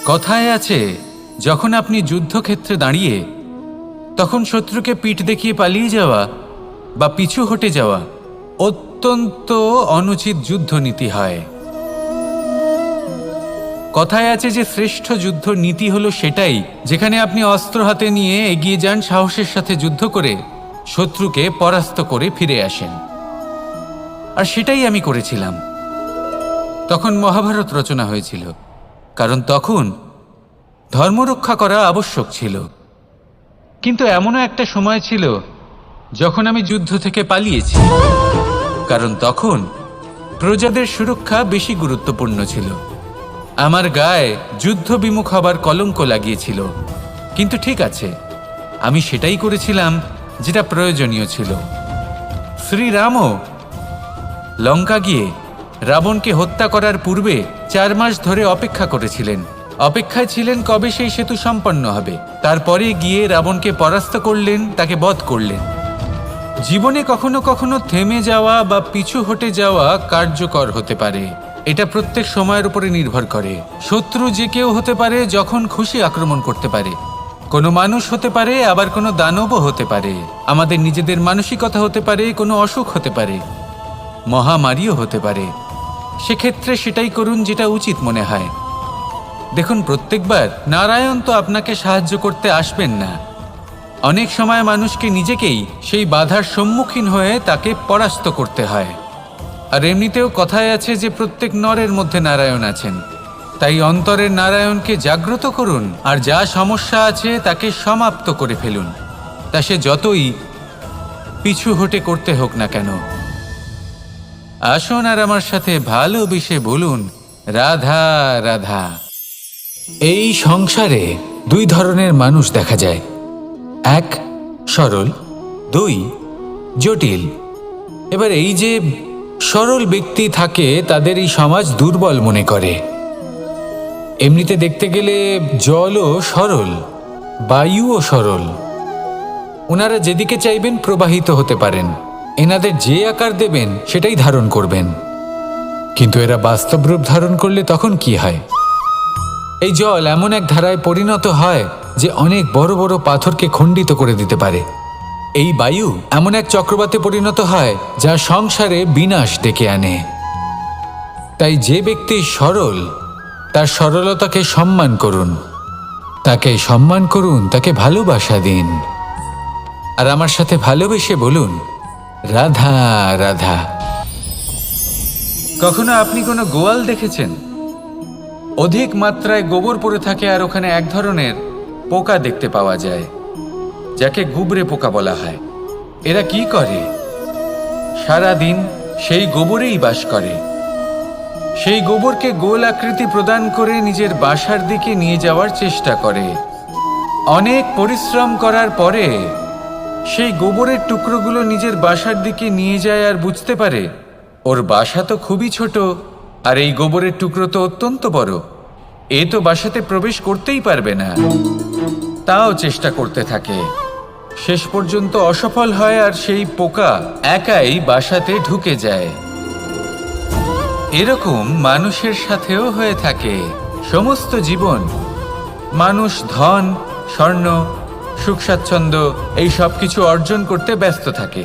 কথায় আছে, যখন আপনি যুদ্ধক্ষেত্রে দাঁড়িয়ে তখন শত্রুকে পিঠ দেখিয়ে পালিয়ে যাওয়া বা পিছু হটে যাওয়া অত্যন্ত অনুচিত যুদ্ধনীতি হয়। কথায় আছে যে শ্রেষ্ঠ যুদ্ধ নীতি হলো সেটাই যেখানে আপনি অস্ত্র হাতে নিয়ে এগিয়ে যান, সাহসের সাথে যুদ্ধ করে শত্রুকে পরাস্ত করে ফিরে আসেন। আর সেটাই আমি করেছিলাম। তখন মহাভারত রচনা হয়েছিল, কারণ তখন ধর্মরক্ষা করা আবশ্যক ছিল। কিন্তু এমনও একটা সময় ছিল যখন আমি যুদ্ধ থেকে পালিয়েছি, কারণ তখন প্রজাদের সুরক্ষা বেশি গুরুত্বপূর্ণ ছিল। আমার গায়ে যুদ্ধ বিমুখ হবার কলঙ্ক লাগিয়েছিল, কিন্তু ঠিক আছে, আমি সেটাই করেছিলাম যেটা প্রয়োজনীয় ছিল। শ্রীরামও লঙ্কা গিয়ে রাবণকে হত্যা করার পূর্বে 4 মাস ধরে অপেক্ষা করেছিলেন। অপেক্ষায় ছিলেন কবে সেই সেতু সম্পন্ন হবে, তারপরে গিয়ে রাবণকে পরাস্ত করলেন, তাকে বধ করলেন। জীবনে কখনো কখনো থেমে যাওয়া বা পিছু হটে যাওয়া কার্যকর হতে পারে। এটা প্রত্যেক সময়ের উপরে নির্ভর করে। শত্রু যে কেউ হতে পারে, যখন খুশি আক্রমণ করতে পারে। কোনো মানুষ হতে পারে, আবার কোনো দানবও হতে পারে। আমাদের নিজেদের মানসিকতা হতে পারে, কোনো অসুখ হতে পারে, মহামারীও হতে পারে। সেক্ষেত্রে সেটাই করুন যেটা উচিত মনে হয়। দেখুন, প্রত্যেকবার নারায়ণ তো আপনাকে সাহায্য করতে আসবেন না। অনেক সময় মানুষকে নিজেকেই সেই বাধার সম্মুখীন হয়ে তাকে পরাস্ত করতে হয়। আর এমনিতেও কথায় আছে যে প্রত্যেক নরের মধ্যে নারায়ণ আছেন। তাই অন্তরের নারায়ণকে জাগ্রত করুন, আর যা সমস্যা আছে তাকে সমাপ্ত করে ফেলুন, তা সে যতই পিছু হটে করতে হোক না কেন। আসুন আর আমার সাথে ভালোবেসে বলুন, রাধা রাধা। এই সংসারে 2 ধরনের মানুষ দেখা যায়, 1 সরল, 2 জটিল। এবার এই যে সরল ব্যক্তি থাকে, তাদের এই সমাজ দুর্বল মনে করে। এমনিতে দেখতে গেলে জলও সরল, বায়ুও সরল। ওনারা যেদিকে চাইবেন প্রবাহিত হতে পারেন, এনাদের যে আকার দেবেন সেটাই ধারণ করবেন। কিন্তু এরা বাস্তব রূপ ধারণ করলে তখন কি হয়? এই জল এমন এক ধারায় পরিণত হয় যে অনেক বড় বড় পাথরকে খণ্ডিত করে দিতে পারে। এই বায়ু এমন এক চক্রবাতে পরিণত হয় যা সংসারে বিনাশ ডেকে আনে। তাই যে ব্যক্তি সরল, তার সরলতাকে সম্মান করুন, তাকে সম্মান করুন, তাকে ভালোবাসা দিন। আর আমার সাথে ভালোবেসে বলুন, রাধা রাধা। কখনো আপনি কোনো গোয়াল দেখেছেন? অধিক মাত্রায় গোবর পড়ে থাকে, আর ওখানে এক ধরনের পোকা দেখতে পাওয়া যায়, যাকে গুবরে পোকা বলা হয়। এরা কি করে? সারাদিন সেই গোবরেই বাস করে। সেই গোবরকে গোল আকৃতি প্রদান করে নিজের বাসার দিকে নিয়ে যাওয়ার চেষ্টা করে। অনেক পরিশ্রম করার পরে সেই গোবরের টুকরোগুলো নিজের বাসার দিকে নিয়ে যায়, আর বুঝতে পারে ওর বাসা তো খুবই ছোট, আর এই গোবরের টুকরো তো অত্যন্ত বড়। এ তো বাসাতে প্রবেশ করতেই পারবে না। তাও চেষ্টা করতে থাকে, শেষ পর্যন্ত অসফল হয়, আর সেই পোকা একাই বাসাতে ঢুকে যায়। এরকম মানুষের সাথেও হয়ে থাকে। সমস্ত জীবন মানুষ ধন, স্বর্ণ, সুখ স্বাচ্ছন্দ্য এই সব কিছু অর্জন করতে ব্যস্ত থাকে।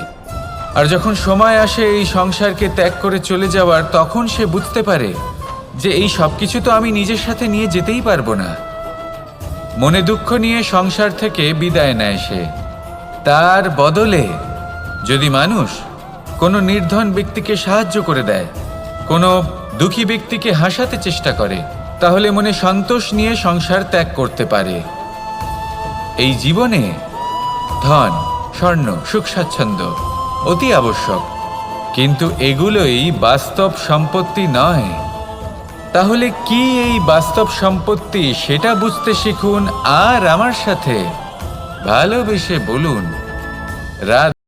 আর যখন সময় আসে এই সংসারকে ত্যাগ করে চলে যাওয়ার, তখন সে বুঝতে পারে যে এই সব কিছু তো আমি নিজের সাথে নিয়ে যেতেই পারবো না। মনে দুঃখ নিয়ে সংসার থেকে বিদায় নেয় সে। তার বদলে যদি মানুষ কোনো নির্ধন ব্যক্তিকে সাহায্য করে দেয়, কোনো দুঃখী ব্যক্তিকে হাসাতে চেষ্টা করে, তাহলে মনে সন্তোষ নিয়ে সংসার ত্যাগ করতে পারে। এই জীবনে ধন, স্বর্ণ, সুখ স্বাচ্ছন্দ্য অতি আবশ্যক, কিন্তু এগুলোই বাস্তব সম্পত্তি নয়। তাহলে কি এই বাস্তব সম্পত্তি, সেটা বুঝতে শিখুন, আর আমার সাথে ভালোবেসে বলুন, রাধা।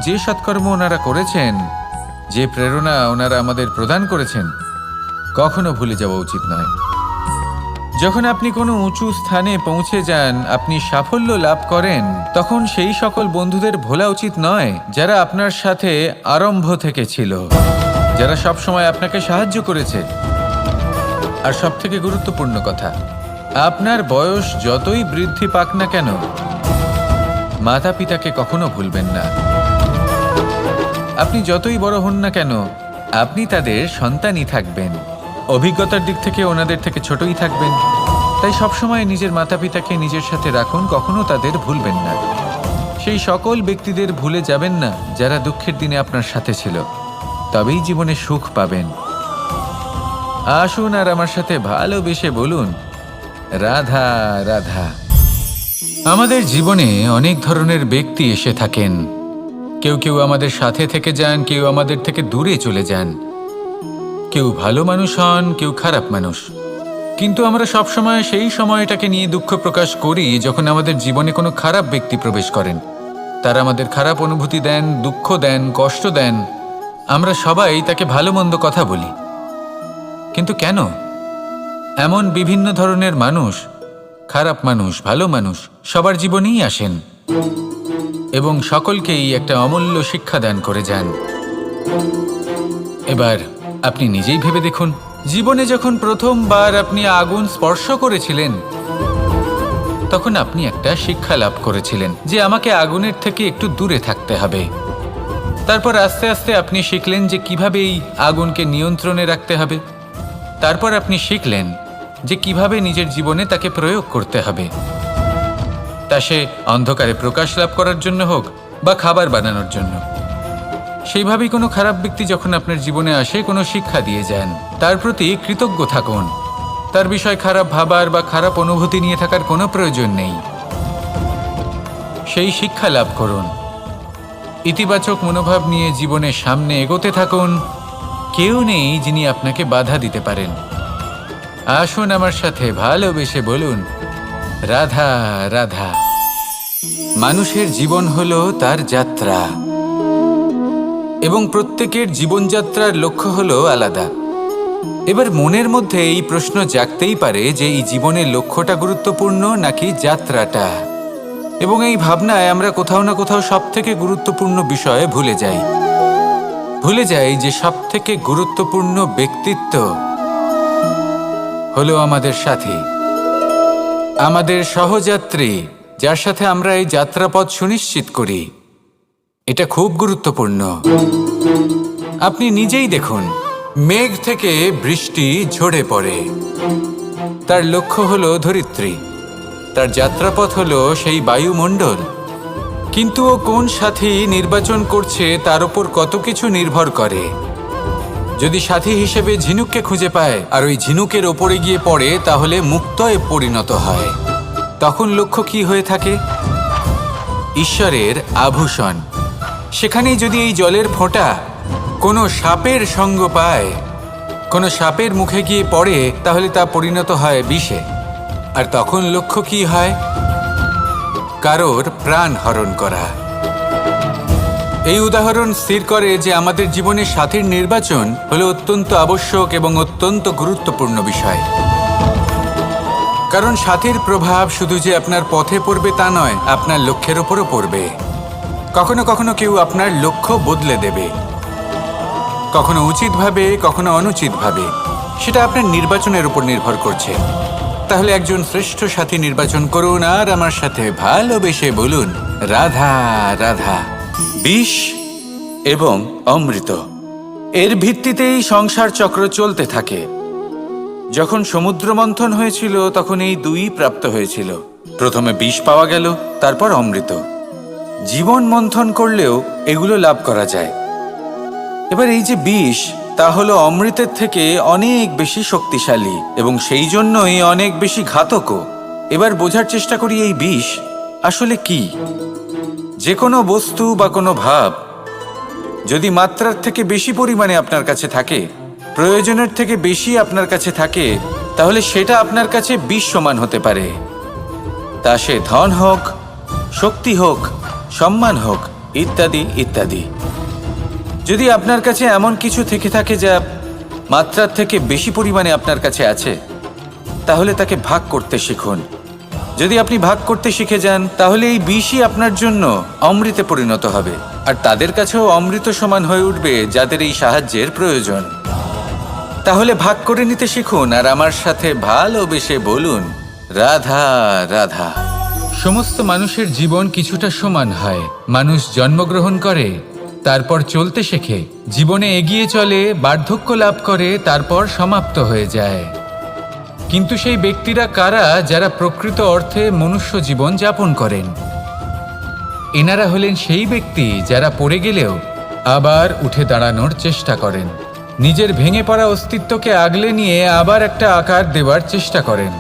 যে সৎকর্ম ওনারা করেছেন, যে প্রেরণা ওনারা আমাদের প্রদান করেছেন, কখনো ভুলে যাওয়া উচিত নয়। যখন আপনি কোনো উঁচু স্থানে পৌঁছে যান, আপনি সাফল্য লাভ করেন, তখন সেই সকল বন্ধুদের ভোলা উচিত নয় যারা আপনার সাথে আরম্ভ থেকে ছিল, যারা সব সময় আপনাকে সাহায্য করেছে। আর সবথেকে গুরুত্বপূর্ণ কথা, আপনার বয়স যতই বৃদ্ধি পাক না কেন, মাতা পিতাকে কখনো ভুলবেন না। আপনি যতই বড় হন না কেন, আপনি তাদের সন্তানই থাকবেন। অভিজ্ঞতার দিক থেকে ওনাদের থেকে ছোটই থাকবেন। তাই সবসময় নিজের মাতা পিতাকে নিজের সাথে রাখুন, কখনো তাদের ভুলবেন না। সেই সকল ব্যক্তিদের ভুলে যাবেন না যারা দুঃখের দিনে আপনার সাথে ছিল, তবেই জীবনে সুখ পাবেন। আসুন আর আমার সাথে ভালোবেসে বলুন, রাধা রাধা। আমাদের জীবনে অনেক ধরনের ব্যক্তি এসে থাকেন। কেউ কেউ আমাদের সাথে থেকে যান, কেউ আমাদের থেকে দূরে চলে যান। কেউ ভালো মানুষ হন, কেউ খারাপ মানুষ। কিন্তু আমরা সবসময় সেই সময়টাকে নিয়ে দুঃখ প্রকাশ করি যখন আমাদের জীবনে কোনো খারাপ ব্যক্তি প্রবেশ করেন। তারা আমাদের খারাপ অনুভূতি দেন, দুঃখ দেন, কষ্ট দেন। আমরা সবাই তাকে ভালো মন্দ কথা বলি। কিন্তু কেন? এমন বিভিন্ন ধরনের মানুষ, খারাপ মানুষ, ভালো মানুষ, সবার জীবনেই আসেন এবং সকলকেই একটা অমূল্য শিক্ষা দান করে যান। এবার আপনি নিজেই ভেবে দেখুন, জীবনে যখন প্রথমবার আপনি আগুন স্পর্শ করেছিলেন, তখন আপনি একটা শিক্ষা লাভ করেছিলেন যে আমাকে আগুনের থেকে একটু দূরে থাকতে হবে। তারপর আস্তে আস্তে আপনি শিখলেন যে কিভাবে এই আগুনকে নিয়ন্ত্রণে রাখতে হবে। তারপর আপনি শিখলেন যে কিভাবে নিজের জীবনে তাকে প্রয়োগ করতে হবে, তা সে অন্ধকারে প্রকাশ লাভ করার জন্য হোক বা খাবার বানানোর জন্য। সেইভাবেই কোনো খারাপ ব্যক্তি যখন আপনার জীবনে আসে, কোনো শিক্ষা দিয়ে যান, তার প্রতি কৃতজ্ঞ থাকুন। তার বিষয় খারাপ ভাবার বা খারাপ অনুভূতি নিয়ে থাকার কোনো প্রয়োজন নেই। সেই শিক্ষা লাভ করুন, ইতিবাচক মনোভাব নিয়ে জীবনের সামনে এগোতে থাকুন। কেউ নেই যিনি আপনাকে বাধা দিতে পারেন। আসুন আমার সাথে ভালোবেসে বলুন, রাধা রাধা। মানুষের জীবন হলো তার যাত্রা এবং প্রত্যেকের জীবনযাত্রার লক্ষ্য হলো আলাদা। এবার মনের মধ্যে এই প্রশ্ন জাগতেই পারে যে এই জীবনের লক্ষ্যটা গুরুত্বপূর্ণ নাকি যাত্রাটা। এবং এই ভাবনায় আমরা কোথাও না কোথাও সবথেকে গুরুত্বপূর্ণ বিষয়ে ভুলে যাই যে সবথেকে গুরুত্বপূর্ণ ব্যক্তিত্ব হলো আমাদের সাথী, আমাদের সহযাত্রী, যার সাথে আমরা এই যাত্রাপথ সুনিশ্চিত করি। এটা খুব গুরুত্বপূর্ণ। আপনি নিজেই দেখুন, মেঘ থেকে বৃষ্টি ঝরে পড়ে। তার লক্ষ্য হলো ধরিত্রী, তার যাত্রাপথ হলো সেই বায়ুমণ্ডল। কিন্তু ও কোন সাথী নির্বাচন করছে তার উপর কত কিছু নির্ভর করে। যদি সাথী হিসেবে ঝিনুককে খুঁজে পায় আর ওই ঝিনুকের ওপরে গিয়ে পড়ে, তাহলে মুক্তয়ে পরিণত হয়। তখন লক্ষ্য কি হয়ে থাকে? ঈশ্বরের আভূষণ। সেখানেই যদি এই জলের ফোঁটা কোনো সাপের সঙ্গ পায়, কোনো সাপের মুখে গিয়ে পড়ে, তাহলে তা পরিণত হয় বিষে। আর তখন লক্ষ্য কি হয়? কারোর প্রাণ হরণ করা। এই উদাহরণ স্থির করে যে আমাদের জীবনে সাথীর নির্বাচন হলো অত্যন্ত আবশ্যক এবং অত্যন্ত গুরুত্বপূর্ণ বিষয়। কারণ সাথীর প্রভাব শুধু যে আপনার পথে পড়বে তা নয়, আপনার লক্ষ্যের ওপরও পড়বে। কখনো কখনো কেউ আপনার লক্ষ্য বদলে দেবে, কখনো উচিতভাবে, কখনো অনুচিতভাবে। সেটা আপনার নির্বাচনের উপর নির্ভর করছে। তাহলে একজন শ্রেষ্ঠ সাথী নির্বাচন করুন আর আমার সাথে ভালোবেসে বলুন, রাধা রাধা। বিষ এবং অমৃত, এর ভিত্তিতেই সংসার চক্র চলতে থাকে। যখন সমুদ্র মন্থন হয়েছিল তখন এই দুই প্রাপ্ত হয়েছিল। প্রথমে বিষ পাওয়া গেল, তারপর অমৃত। জীবন মন্থন করলেও এগুলো লাভ করা যায়। এবার এই যে বিষ, তা হলো অমৃতের থেকে অনেক বেশি শক্তিশালী এবং সেই জন্যই অনেক বেশি ঘাতকও। এবার বোঝার চেষ্টা করি এই বিষ আসলে কি। যে কোনো বস্তু বা কোনো ভাব যদি মাত্রার থেকে বেশি পরিমাণে আপনার কাছে থাকে, প্রয়োজনের থেকে বেশি আপনার কাছে থাকে, তাহলে সেটা আপনার কাছে বিষ সমান হতে পারে। তা সে ধন হোক, শক্তি হোক, সম্মান হোক ইত্যাদি ইত্যাদি। যদি আপনার কাছে এমন কিছু থেকে থাকে যা মাত্রার থেকে বেশি পরিমাণে আপনার কাছে আছে, তাহলে তাকে ভাগ করতে শিখুন। যদি আপনি ভাগ করতে শিখে যান, তাহলে এই বিষই আপনার জন্য অমৃতে পরিণত হবে, আর তাদের কাছেও অমৃত সমান হয়ে উঠবে যাদের এই সাহায্যের প্রয়োজন। তাহলে ভাগ করে নিতে শিখুন আর আমার সাথে ভালোবেসে বলুন, রাধা রাধা। সমস্ত মানুষের জীবন কিছুটা সমান হয়। মানুষ জন্মগ্রহণ করে, তারপর চলতে শেখে, জীবনে এগিয়ে চলে, বার্ধক্য লাভ করে, তারপর সমাপ্ত হয়ে যায়। কিন্তু সেই ব্যক্তিরা কারা যারা প্রকৃত অর্থে মনুষ্য জীবন যাপন করেন? এনারা হলেন সেই ব্যক্তি যারা পড়ে গেলেও আবার উঠে দাঁড়ানোর চেষ্টা করেন, নিজের ভেঙে পড়া অস্তিত্বকে আগলে নিয়ে আবার একটা আকার দেওয়ার চেষ্টা করেন,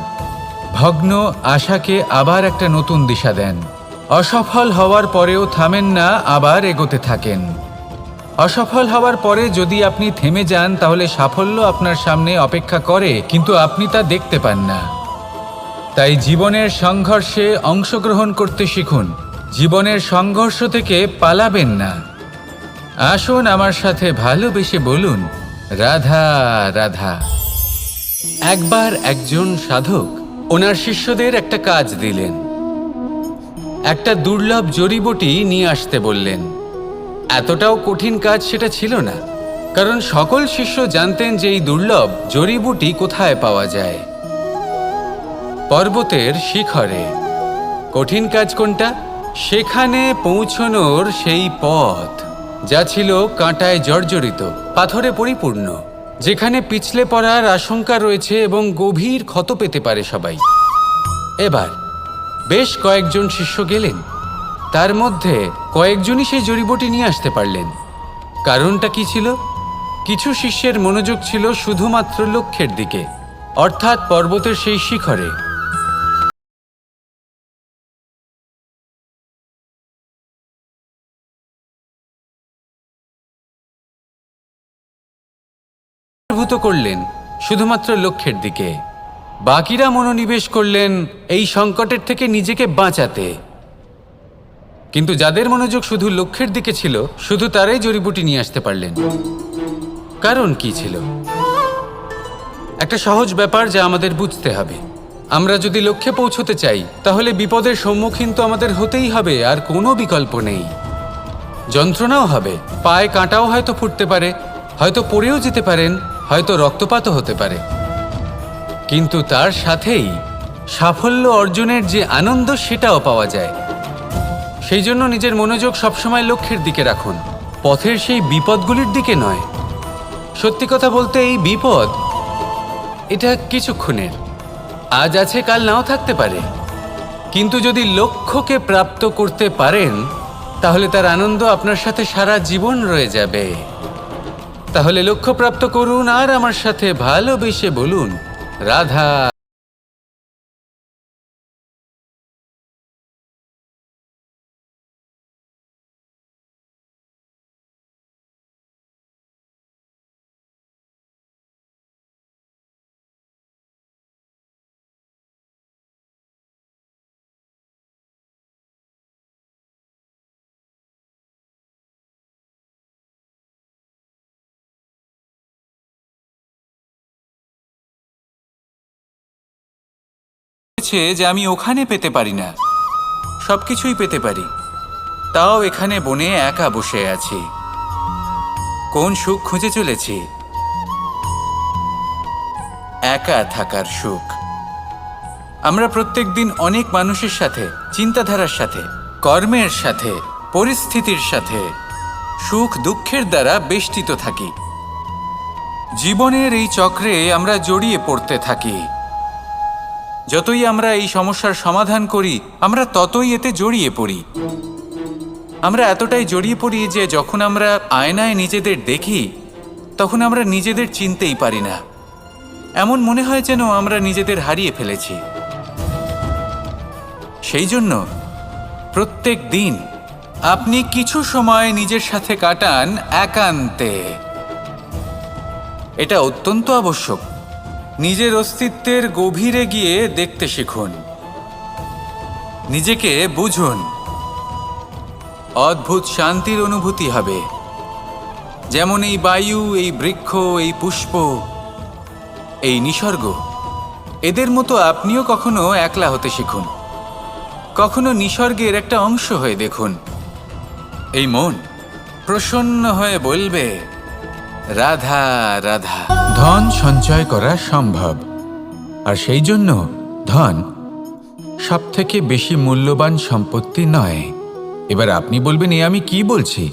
ভগ্ন আশাকে আবার একটা নতুন দিশা দেন। অসফল হওয়ার পরেও থামেন না, আবার এগোতে থাকেন। অসফল হওয়ার পরে যদি আপনি থেমে যান, তাহলে সাফল্য আপনার সামনে অপেক্ষা করে, কিন্তু আপনি তা দেখতে পান না। তাই জীবনের সংঘর্ষে অংশগ্রহণ করতে শিখুন। জীবনের সংঘর্ষ থেকে পালাবেন না। আসুন আমার সাথে ভালোবেসে বলুন, রাধা রাধা। একবার একজন সাধক ওনার শিষ্যদের একটা কাজ দিলেন। একটা দুর্লভ জড়িবুটি নিয়ে আসতে বললেন। এতটাও কঠিন কাজ সেটা ছিল না, কারণ সকল শিষ্য জানতেন যে এই দুর্লভ জড়িবুটি কোথায় পাওয়া যায়। পর্বতের শিখরে। কঠিন কাজ কোনটা? সেখানে পৌঁছনোর সেই পথ, যা ছিল কাঁটায় জর্জরিত, পাথরে পরিপূর্ণ, যেখানে পিছলে পড়ার আশঙ্কা রয়েছে এবং গভীর ক্ষত পেতে পারে সবাই। এবার বেশ কয়েকজন শিষ্য গেলেন, তার মধ্যে কয়েকজনই সেই জড়িবুটি নিয়ে আসতে পারলেন। কারণটা কি ছিল? কিছু শিষ্যের মনোযোগ ছিল শুধুমাত্র লক্ষ্যের দিকে, অর্থাৎ পর্বতের সেই শিখরে। ভূত করলেন শুধুমাত্র লক্ষ্যের দিকে। বাকিরা মনোনিবেশ করলেন এই সংকটের থেকে নিজেকে বাঁচাতে। কিন্তু যাদের মনোযোগ শুধু লক্ষ্যের দিকে ছিল, শুধু তারাই জড়িবুটি নিয়ে আসতে পারলেন। কারণ কি ছিল? একটা সহজ ব্যাপার যা আমাদের বুঝতে হবে। আমরা যদি লক্ষ্যে পৌঁছতে চাই, তাহলে বিপদের সম্মুখীন তো আমাদের হতেই হবে, আর কোনো বিকল্প নেই। যন্ত্রণাও হবে, পায়ে কাঁটাও হয়তো ফুটতে পারে, হয়তো পড়েও যেতে পারেন, হয়তো রক্তপাতও হতে পারে। কিন্তু তার সাথেই সাফল্য অর্জনের যে আনন্দ, সেটাও পাওয়া যায়। সেই জন্য নিজের মনোযোগ সবসময় লক্ষ্যের দিকে রাখুন, পথের সেই বিপদগুলির দিকে নয়। সত্যি কথা বলতে, এই বিপদ এটা কিছুক্ষণের, আজ আছে কাল নাও থাকতে পারে। কিন্তু যদি লক্ষ্যকে প্রাপ্ত করতে পারেন, তাহলে তার আনন্দ আপনার সাথে সারা জীবন রয়ে যাবে। তাহলে লক্ষ্য প্রাপ্ত করুন আর আমার সাথে ভালোবেসে বলুন, রাধা। যে আমি ওখানে পেতে পারি না, সবকিছুই পেতে পারি, তাও এখানে বনে একা বসে আছি। কোন সুখ খুঁজে চলেছি? একা থাকার সুখ। আমরা প্রত্যেকদিন অনেক মানুষের সাথে, চিন্তাধারার সাথে, কর্মের সাথে, পরিস্থিতির সাথে, সুখ দুঃখের দ্বারা বেষ্টিত থাকি। জীবনের এই চক্রে আমরা জড়িয়ে পড়তে থাকি। যতই আমরা এই সমস্যার সমাধান করি, আমরা ততই এতে জড়িয়ে পড়ি। আমরা এতটাই জড়িয়ে পড়ি যে যখন আমরা আয়নায় নিজেদের দেখি, তখন আমরা নিজেদের চিনতেই পারি না। এমন মনে হয় যেন আমরা নিজেদের হারিয়ে ফেলেছি। সেই জন্য প্রত্যেক দিন আপনি কিছু সময় নিজের সাথে কাটান একান্তে। এটা অত্যন্ত আবশ্যক। নিজের অস্তিত্বের গভীরে গিয়ে দেখতে শিখুন, নিজেকে বুঝুন। অদ্ভুত শান্তির অনুভূতি হবে। যেমন এই বায়ু, এই বৃক্ষ, এই পুষ্প, এই নিসর্গ, এদের মতো আপনিও কখনো একলা হতে শিখুন। কখনো নিসর্গের একটা অংশ হয়ে দেখুন। এই মন প্রসন্ন হয়ে বলবে, রাধা রাধা। ধন সঞ্চয় করা সম্ভব, আর সেই জন্য ধন সবথেকে বেশি মূল্যবান সম্পত্তি নয়। এবার আপনি বলবেন, এ আমি কি বলছি?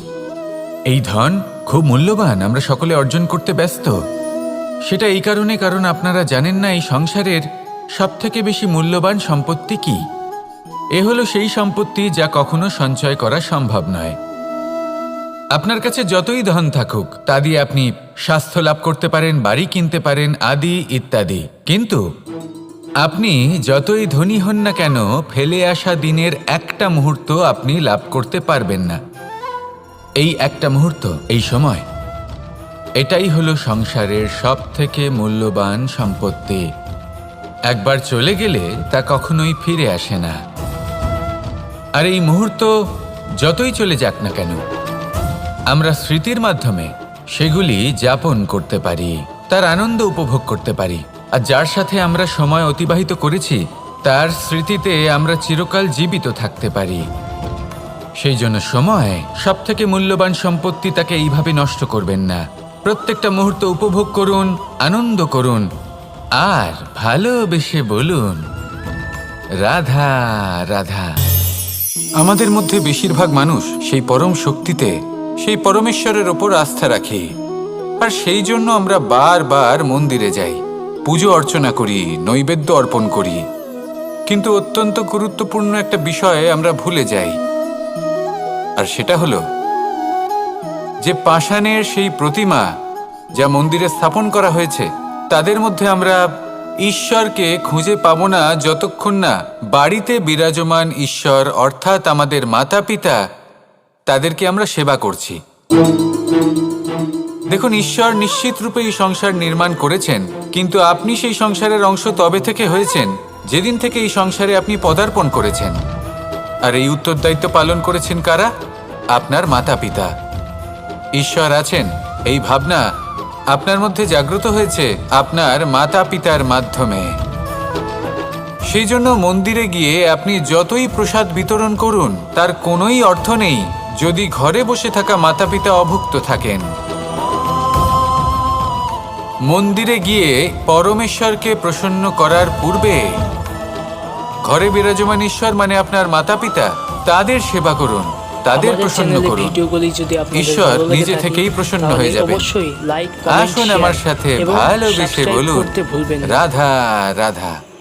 এই ধন খুব মূল্যবান, আমরা সকলে অর্জন করতে ব্যস্ত। সেটা এই কারণে, কারণ আপনারা জানেন না এই সংসারের সবথেকে বেশি মূল্যবান সম্পত্তি কি। এ হলো সেই সম্পত্তি যা কখনো সঞ্চয় করা সম্ভব নয়। আপনার কাছে যতই ধন থাকুক তা দিয়ে আপনি স্বাস্থ্য লাভ করতে পারেন, বাড়ি কিনতে পারেন, আদি ইত্যাদি, কিন্তু আপনি যতই ধনী হন না কেন, ফেলে আসা দিনের একটা মুহূর্ত আপনি লাভ করতে পারবেন না। এই একটা মুহূর্ত, এই সময়, এটাই হলো সংসারের সবথেকে মূল্যবান সম্পত্তি। একবার চলে গেলে তা কখনোই ফিরে আসে না। আর এই মুহূর্ত যতই চলে যাক না কেন, আমরা স্মৃতির মাধ্যমে সেগুলি যাপন করতে পারি, তার আনন্দ উপভোগ করতে পারি। আর যার সাথে আমরা সময় অতিবাহিত করেছি তার স্মৃতিতে আমরা চিরকাল জীবিত থাকতে পারি। সেই জন্য সময় সবথেকে মূল্যবান সম্পত্তি, তাকে এইভাবে নষ্ট করবেন না। প্রত্যেকটা মুহূর্ত উপভোগ করুন, আনন্দ করুন, আর ভালোবেসে বলুন, রাধা রাধা। আমাদের মধ্যে বেশিরভাগ মানুষ সেই পরম শক্তিতে, সেই পরমেশ্বরের ওপর আস্থা রাখি, আর সেই জন্য আমরা বারবার মন্দিরে যাই, পুজো অর্চনা করি, নৈবেদ্য অর্পণ করি। কিন্তু অত্যন্ত গুরুত্বপূর্ণ একটা বিষয় আমরা ভুলে যাই, আর সেটা হলো যে পাষাণের সেই প্রতিমা যা মন্দিরে স্থাপন করা হয়েছে, তাদের মধ্যে আমরা ঈশ্বরকে খুঁজে পাবো না যতক্ষণ না বাড়িতে বিরাজমান ঈশ্বর, অর্থাৎ আমাদের মাতা পিতা, তাদেরকে আমরা সেবা করছি। দেখুন, ঈশ্বর নিশ্চিত রূপে এই সংসার নির্মাণ করেছেন, কিন্তু আপনি সেই সংসারের অংশ তবে থেকে হয়েছেন যেদিন থেকে এই সংসারে আপনি পদার্পণ করেছেন। আর এই উত্তরদায়িত্ব পালন করেছেন কারা? আপনার মাতা পিতা। ঈশ্বর আছেন, এই ভাবনা আপনার মধ্যে জাগ্রত হয়েছে আপনার মাতা পিতার মাধ্যমে। সেই জন্য মন্দিরে গিয়ে আপনি যতই প্রসাদ বিতরণ করুন তার কোনোই অর্থ নেই যদি ঘরে বসে থাকা মাতা পিতা অভুক্ত থাকেন। মন্দিরে গিয়ে পরমেশ্বরকে প্রসন্ন করার পূর্বে ঘরে বিরাজমান ঈশ্বর মানে আপনার মাতা পিতা, তাদের সেবা করুন, তাদের প্রসন্ন করুন। ঈশ্বর নিজে থেকেই প্রসন্ন হয়ে যাবে। আসুন আমার সাথে ভালোবেসে বলুন, রাধা রাধা।